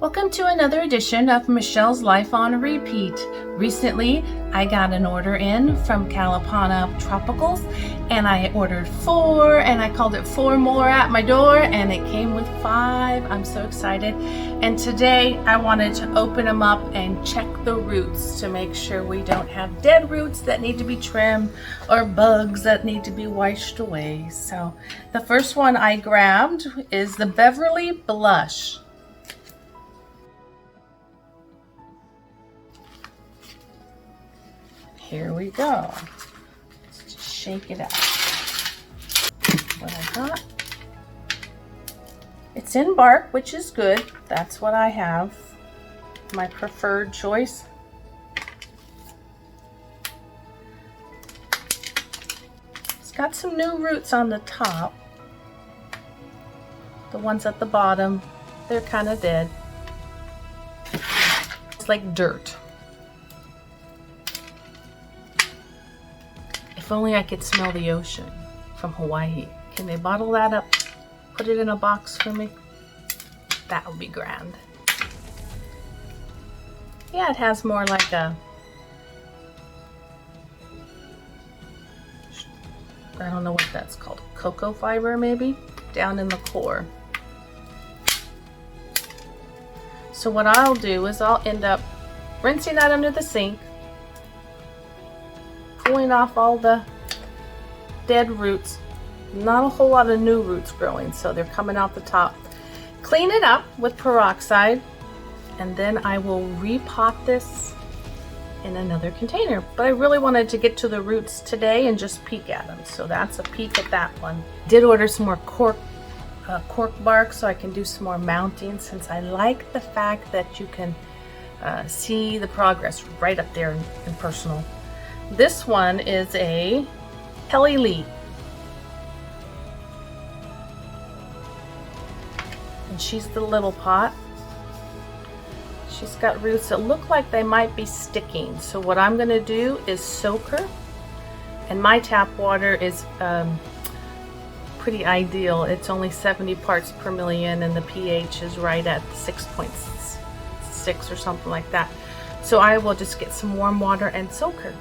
Welcome to another edition of Michelle's Life on Repeat. Recently, I got an order in from Kalapana Tropicals, and I ordered 4, and I called it 4 more at my door, and it came with 5. I'm so excited. And today, I wanted to open them up and check the roots to make sure we don't have dead roots that need to be trimmed or bugs that need to be washed away. So, the first one I grabbed is the Beverly Blush. Here we go. Let's just shake it out. What I got. It's in bark, which is good. That's what I have. My preferred choice. It's got some new roots on the top. The ones at the bottom, they're kind of dead. It's like dirt. If only I could smell the ocean from Hawaii. Can they bottle that up? Put it in a box for me? That would be grand. Yeah, it has more like a, I don't know what that's called, cocoa fiber maybe, down in the core. So what I'll do is I'll end up rinsing that under the sink, pulling off all the dead roots. Not a whole lot of new roots growing, so they're coming out the top. Clean it up with peroxide, and then I will repot this in another container. But I really wanted to get to the roots today and just peek at them, so that's a peek at that one. Did order some more cork bark so I can do some more mounting, since I like the fact that you can see the progress right up there in personal. This one is a Kelly Lee. And she's the little pot. She's got roots that look like they might be sticking. So what I'm gonna do is soak her. And my tap water is pretty ideal. It's only 70 parts per million and the pH is right at 6.6 or something like that. So I will just get some warm water and soak her.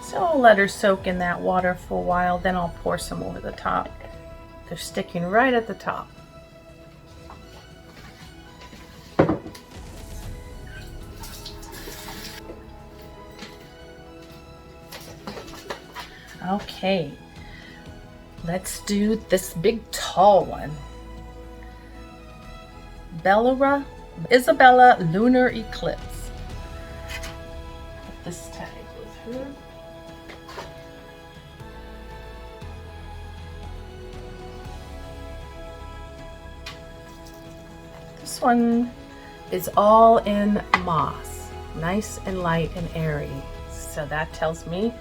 So I'll let her soak in that water for a while, then I'll pour some over the top. They're sticking right at the top. Okay, let's do this big tall one. Isabella Lunar Eclipse. Put this tag with her. This one is all in moss, nice and light and airy. So that tells me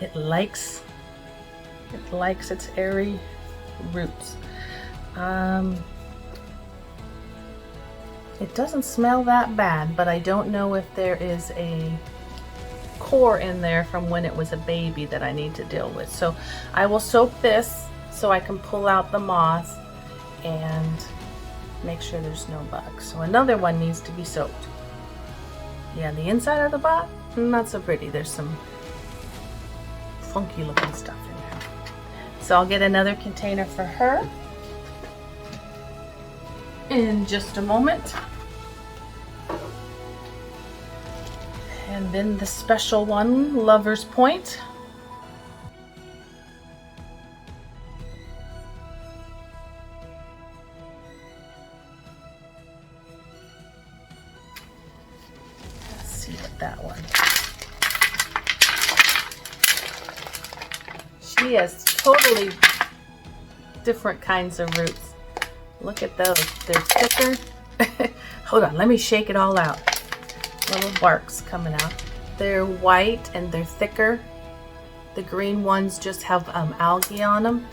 it likes its airy roots. It doesn't smell that bad, but I don't know if there is a core in there from when it was a baby that I need to deal with. So I will soak this so I can pull out the moss and make sure there's no bugs. So another one needs to be soaked. Yeah, the inside of the pot, not so pretty. There's some funky looking stuff in there. So I'll get another container for her in just a moment. And then the special one, Lover's Point. Let's see what that one. She has totally different kinds of roots. Look at those. They're thicker. Hold on, let me shake it all out. Little barks coming out. They're white and they're thicker. The green ones just have algae on them.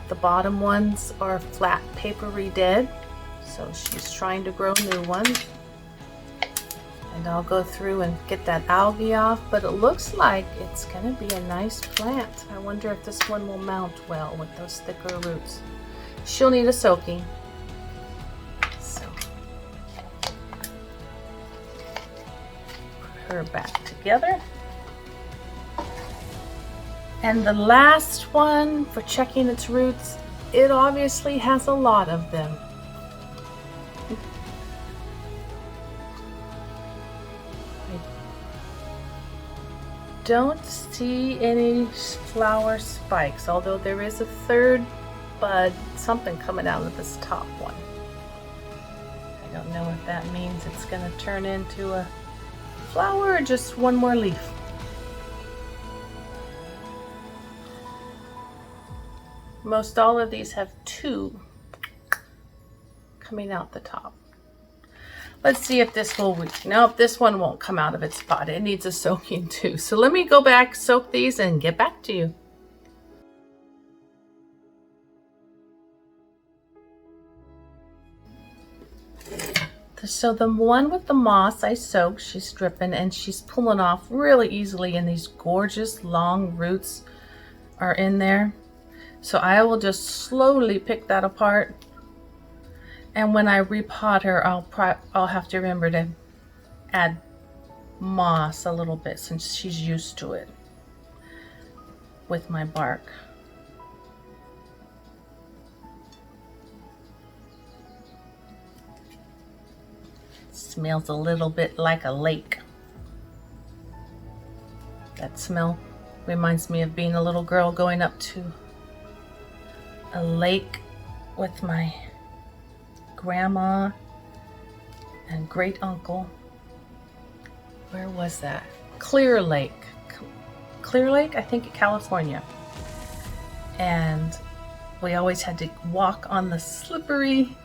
The bottom ones are flat, papery dead. So she's trying to grow new ones. And I'll go through and get that algae off, but it looks like it's going to be a nice plant. I wonder if this one will mount well with those thicker roots. She'll need a soaking. So her back together. And the last one for checking its roots, it obviously has a lot of them. I don't see any flower spikes, although there is a third bud, something coming out of this top one. I don't know if that means it's going to turn into a flower or just one more leaf. Most all of these have two coming out the top. Let's see if this will work. Nope, this one won't come out of its spot. It needs a soaking too. So let me go back, soak these, and get back to you. So the one with the moss I soaked, she's dripping and she's pulling off really easily, and these gorgeous long roots are in there. So I will just slowly pick that apart, and when I repot her, I'll have to remember to add moss a little bit since she's used to it with my bark. Smells a little bit like a lake. That smell reminds me of being a little girl going up to a lake with my grandma and great uncle. Where was that? Clear Lake, I think, in California. And we always had to walk on the slippery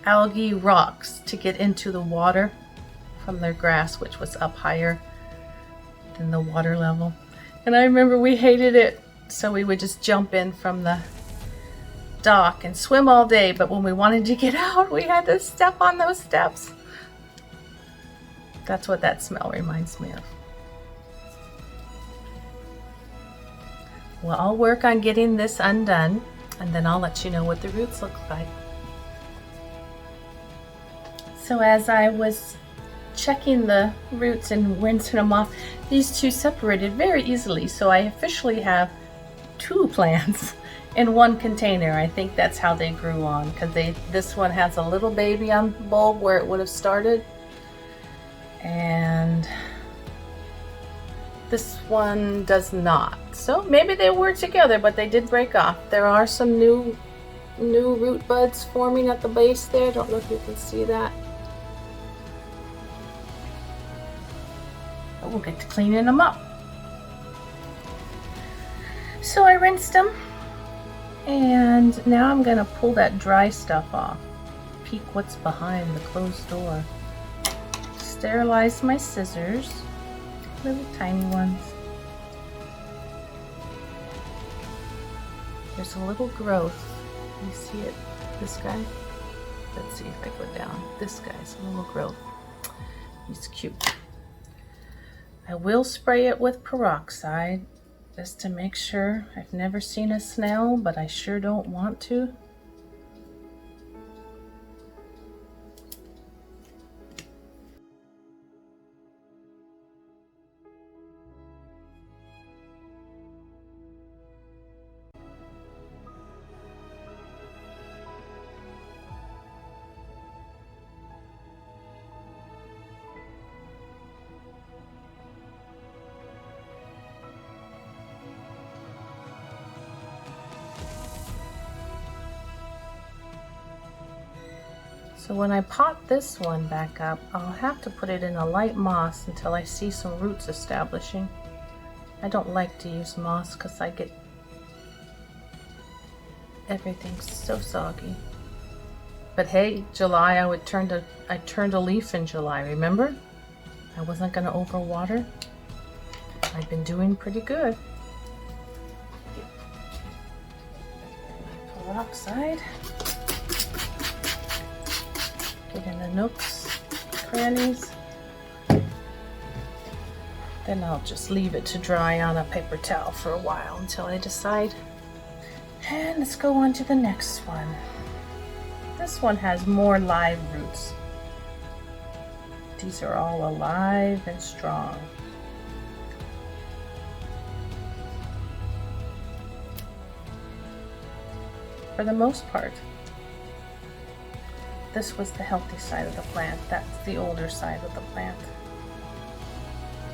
algae rocks to get into the water from their grass, which was up higher than the water level. And I remember we hated it, so we would just jump in from the dock and swim all day, but when we wanted to get out, we had to step on those steps. That's what that smell reminds me of. Well, I'll work on getting this undone, and then I'll let you know what the roots look like. So as I was checking the roots and rinsing them off, these two separated very easily, so I officially have two plants in one container. I think that's how they grew on, because this one has a little baby on the bulb where it would have started, and this one does not. So maybe they were together, but they did break off. There are some new root buds forming at the base there. I don't know if you can see that. But we'll get to cleaning them up. So I rinsed them, and now I'm gonna pull that dry stuff off. Peek what's behind the closed door. Sterilize my scissors, little tiny ones. There's a little growth. You see it? This guy? Let's see if I go down. This guy's a little growth. He's cute. I will spray it with peroxide just to make sure. I've never seen a snail, but I sure don't want to. So when I pot this one back up, I'll have to put it in a light moss until I see some roots establishing. I don't like to use moss because I get everything so soggy. But hey, July, I turned a leaf in July, remember? I wasn't going to overwater. I've been doing pretty good. Peroxide. Get in the nooks, crannies. Then I'll just leave it to dry on a paper towel for a while until I decide. And let's go on to the next one. This one has more live roots. These are all alive and strong. For the most part. This was the healthy side of the plant. That's the older side of the plant.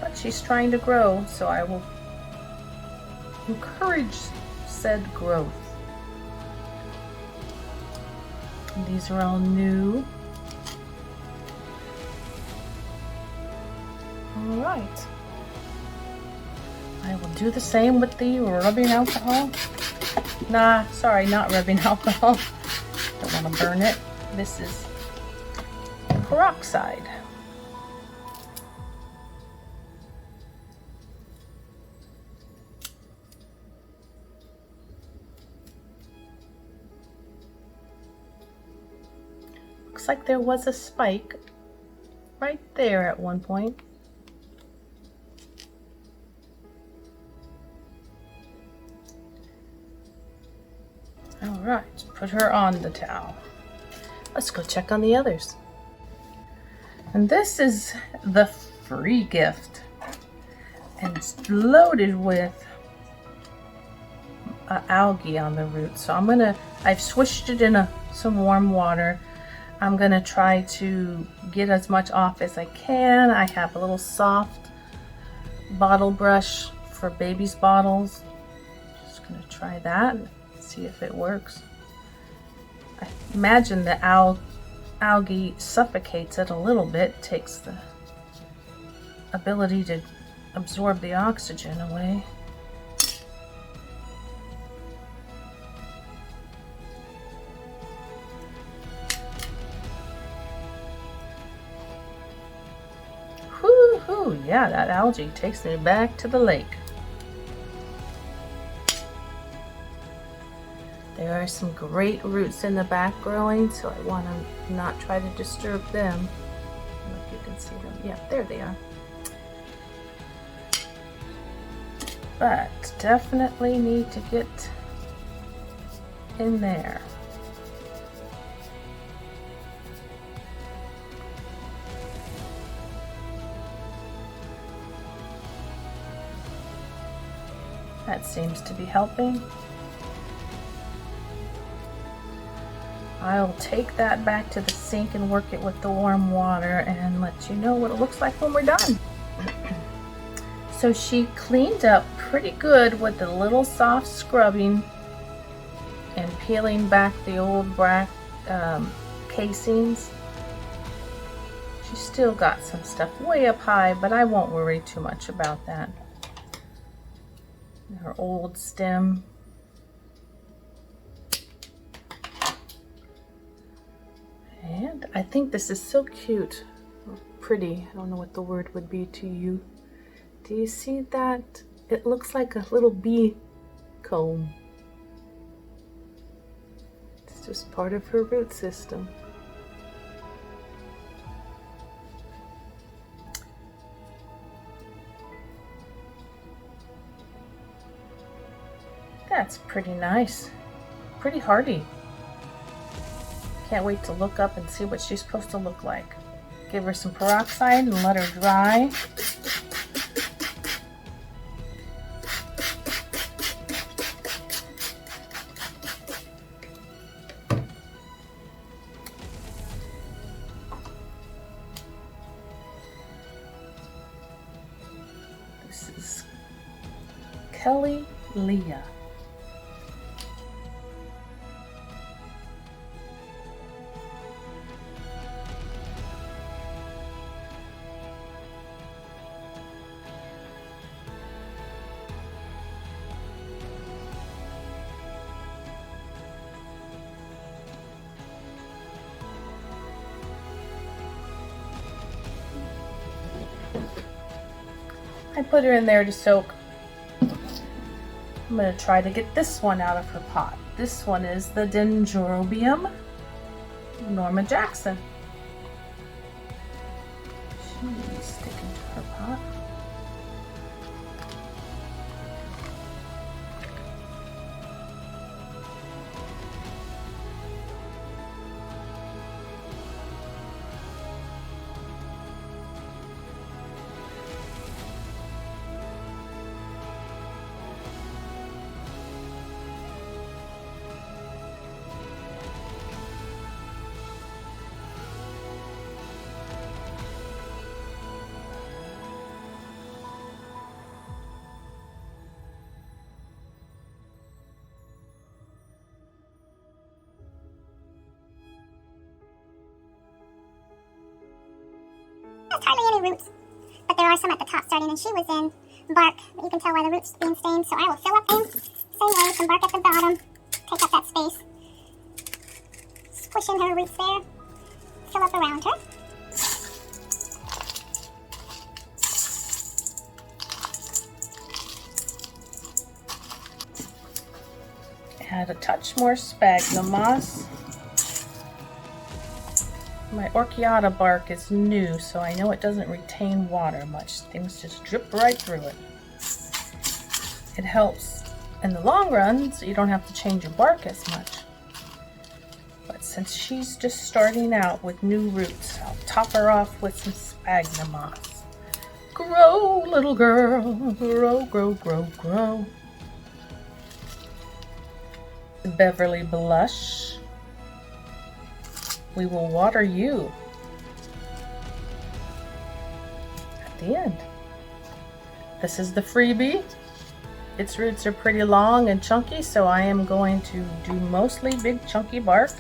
But she's trying to grow, so I will encourage said growth. And these are all new. All right. I will do the same with the rubbing alcohol. Nah, sorry, not rubbing alcohol. Don't want to burn it. This is peroxide. Looks like there was a spike right there at one point. All right, put her on the towel. Let's go check on the others. And this is the free gift. And it's loaded with algae on the roots. So I've swished it in some warm water. I'm gonna try to get as much off as I can. I have a little soft bottle brush for baby's bottles. Just gonna try that and see if it works. I imagine the algae suffocates it a little bit, takes the ability to absorb the oxygen away. Whoo-hoo, yeah, that algae takes me back to the lake. There are some great roots in the back growing, so I want to not try to disturb them. I don't know if you can see them. Yeah, there they are. But definitely need to get in there. That seems to be helping. I'll take that back to the sink and work it with the warm water and let you know what it looks like when we're done. So she cleaned up pretty good with a little soft scrubbing and peeling back the old black casings. She's still got some stuff way up high, but I won't worry too much about that. Her old stem. And I think this is so cute, or pretty. I don't know what the word would be to you. Do you see that? It looks like a little bee comb. It's just part of her root system. That's pretty nice. Pretty hardy. Can't wait to look up and see what she's supposed to look like. Give her some peroxide and let her dry. This is Kelly Leah. I put her in there to soak. I'm going to try to get this one out of her pot. This one is the Dendrobium Norma Jackson. She's sticking to her pot. just hardly any roots. But there are some at the top starting, and she was in bark. But you can tell why the roots being stained. So I will fill up them same way, some bark at the bottom. Take up that space. Squish in her roots there. Fill up around her. Add a touch more sphagnum moss. My Orchiata bark is new, so I know it doesn't retain water much. Things just drip right through it. It helps in the long run, so you don't have to change your bark as much. But since she's just starting out with new roots, I'll top her off with some sphagnum moss. Grow, little girl, grow, grow, grow, grow. Beverly Blush. We will water you at the end. This is the freebie. Its roots are pretty long and chunky, so I am going to do mostly big chunky bark.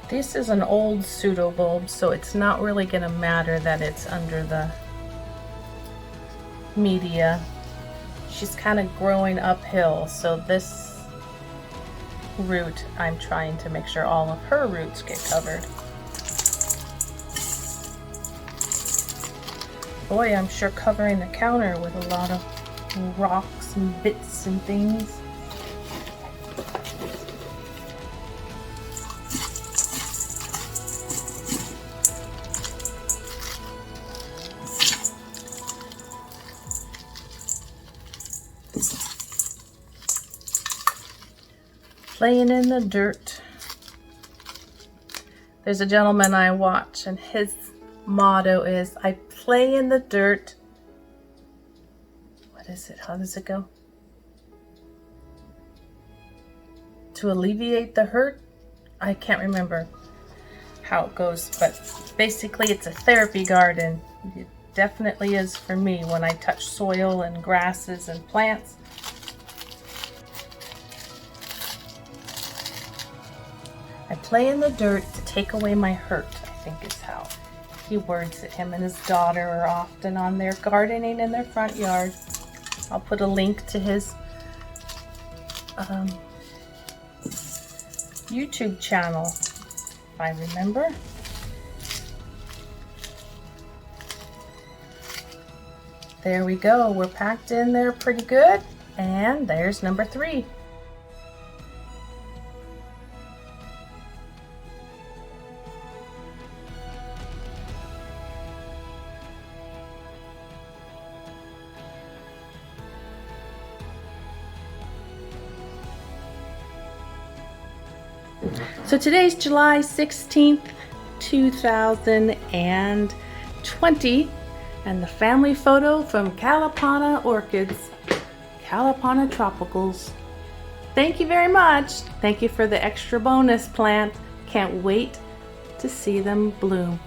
This is an old pseudobulb, so it's not really going to matter that it's under the media. She's kind of growing uphill, so this root, I'm trying to make sure all of her roots get covered. Boy, I'm sure covering the counter with a lot of rocks and bits and things. Playing in the dirt. There's a gentleman I watch, and his motto is, I play in the dirt. What is it? How does it go? To alleviate the hurt? I can't remember how it goes, but basically it's a therapy garden. It definitely is for me when I touch soil and grasses and plants. I play in the dirt to take away my hurt, I think is how he words it. Him and his daughter are often on there gardening in their front yard. I'll put a link to his YouTube channel, if I remember. There we go. We're packed in there pretty good. And there's number 3. So today's July 16th, 2020, and the family photo from Kalapana Orchids, Kalapana Tropicals. Thank you very much. Thank you for the extra bonus plant. Can't wait to see them bloom.